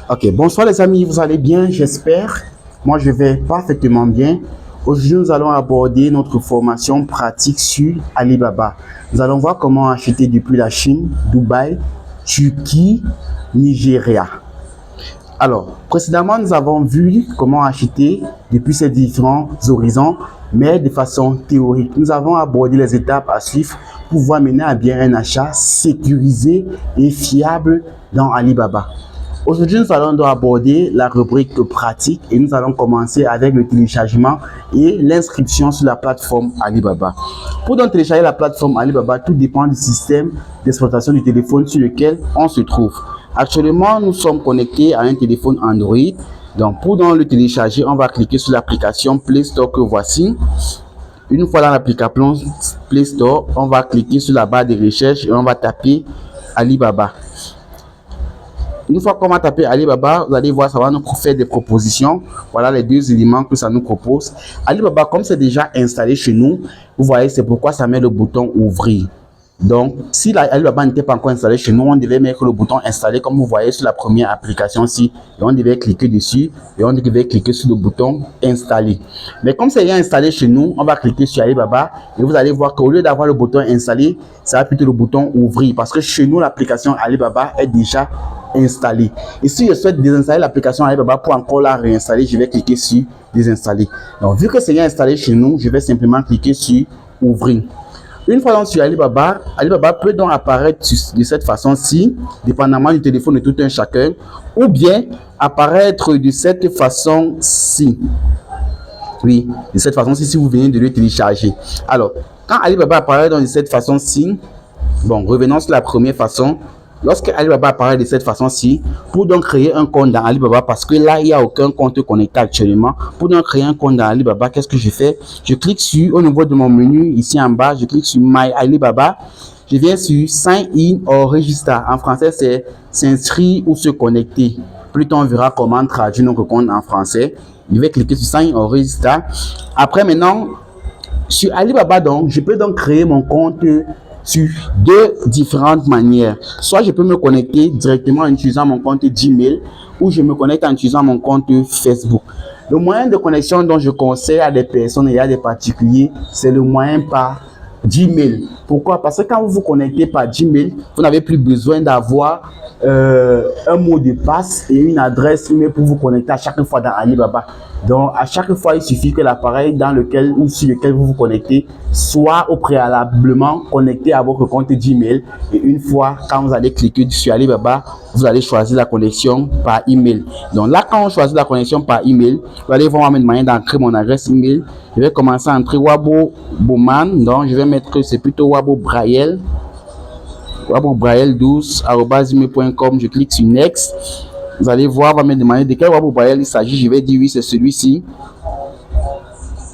Ok, bonsoir les amis, vous allez bien, j'espère. Moi, je vais parfaitement bien. Aujourd'hui, nous allons aborder notre formation pratique sur Alibaba. Nous allons voir comment acheter depuis la Chine, Dubaï, Turquie, Nigeria. Alors, précédemment, nous avons vu comment acheter depuis ces différents horizons, mais de façon théorique. Nous avons abordé les étapes à suivre pour pouvoir mener à bien un achat sécurisé et fiable dans Alibaba. Aujourd'hui, nous allons donc aborder la rubrique pratique et nous allons commencer avec le téléchargement et l'inscription sur la plateforme Alibaba. Pour donc télécharger la plateforme Alibaba, tout dépend du système d'exploitation du téléphone sur lequel on se trouve. Actuellement, nous sommes connectés à un téléphone Android. Donc, pour donc le télécharger, on va cliquer sur l'application Play Store que voici. Une fois dans l'application Play Store, on va cliquer sur la barre de recherche et on va taper Alibaba. Une fois qu'on va taper Alibaba, vous allez voir, ça va nous faire des propositions. Voilà les deux éléments que ça nous propose. Alibaba, comme c'est déjà installé chez nous, vous voyez, c'est pourquoi ça met le bouton ouvrir. Donc, si Alibaba n'était pas encore installé chez nous, on devait mettre le bouton installé comme vous voyez sur la première application ici. Et on devait cliquer dessus et on devait cliquer sur le bouton installer. Mais comme c'est déjà installé chez nous, on va cliquer sur Alibaba et vous allez voir qu'au lieu d'avoir le bouton installé, ça va plutôt le bouton ouvrir parce que chez nous, l'application Alibaba est déjà installée. Et si je souhaite désinstaller l'application Alibaba pour encore la réinstaller, je vais cliquer sur désinstaller. Donc, vu que c'est déjà installé chez nous, je vais simplement cliquer sur ouvrir. Une fois sur Alibaba, Alibaba peut donc apparaître de cette façon-ci, dépendamment du téléphone de tout un chacun, ou bien apparaître de cette façon-ci. Oui, de cette façon-ci si vous venez de le télécharger. Alors, quand Alibaba apparaît de cette façon-ci, bon, revenons sur la première façon. Lorsque Alibaba apparaît de cette façon-ci, pour donc créer un compte dans Alibaba, parce que là, il n'y a aucun compte connecté actuellement, pour donc créer un compte dans Alibaba, qu'est-ce que je fais? Je clique sur, au niveau de mon menu, ici en bas, je clique sur My Alibaba, je viens sur Sign in or Register. En français, c'est s'inscrire ou se connecter. Plus tard, on verra comment traduire notre compte en français. Je vais cliquer sur Sign in or Register. Après, maintenant, sur Alibaba, donc, je peux donc créer mon compte sur deux différentes manières. Soit je peux me connecter directement en utilisant mon compte Gmail ou je me connecte en utilisant mon compte Facebook. Le moyen de connexion dont je conseille à des personnes et à des particuliers, c'est le moyen par Gmail. Pourquoi? Parce que quand vous vous connectez par Gmail, vous n'avez plus besoin d'avoir un mot de passe et une adresse email pour vous connecter à chaque fois dans Alibaba. Donc, à chaque fois, il suffit que l'appareil dans lequel ou sur lequel vous vous connectez soit au préalablement connecté à votre compte Gmail. Et une fois, quand vous allez cliquer sur Alibaba, vous allez choisir la connexion par email. Donc là, quand on choisit la connexion par email, vous allez voir une manière d'entrer mon adresse email. Je vais commencer à entrer Wabo Bowman. Donc, je vais mettre que c'est plutôt Wabo Braille. Wabobraille12@gmail.com. Je clique sur Next. Vous allez voir, va me demander de quel Wabo Braille il s'agit. Je vais dire oui, c'est celui-ci.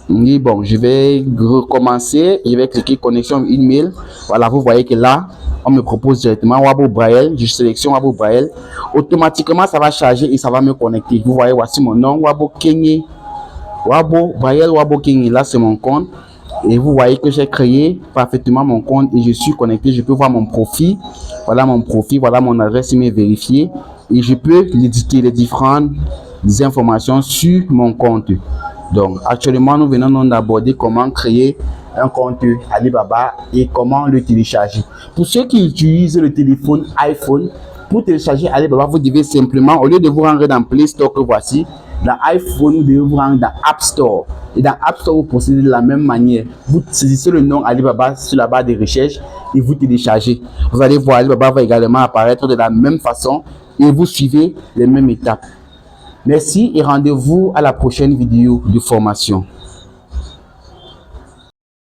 Et bon, je vais recommencer. Je vais cliquer connexion email. Voilà, vous voyez que là, on me propose directement Wabo Braille. Je sélectionne Wabo Braille. Automatiquement, ça va charger et ça va me connecter. Vous voyez, voici mon nom, Wabo Kenye. Wabo Braille, Wabo Kenye. Là, c'est mon compte. Et vous voyez que j'ai créé parfaitement mon compte et je suis connecté. Je peux voir mon profil. Voilà mon profil, voilà mon adresse email vérifiée. Et je peux éditer les différentes informations sur mon compte. Donc, actuellement, nous venons d'aborder comment créer un compte Alibaba et comment le télécharger. Pour ceux qui utilisent le téléphone iPhone, pour télécharger Alibaba, vous devez simplement, au lieu de vous rendre dans Play Store que voici, dans iPhone, vous devez vous rendre dans App Store. Et dans App Store, vous procédez de la même manière. Vous saisissez le nom Alibaba sur la barre de recherche et vous téléchargez. Vous allez voir, Alibaba va également apparaître de la même façon et vous suivez les mêmes étapes. Merci et rendez-vous à la prochaine vidéo de formation.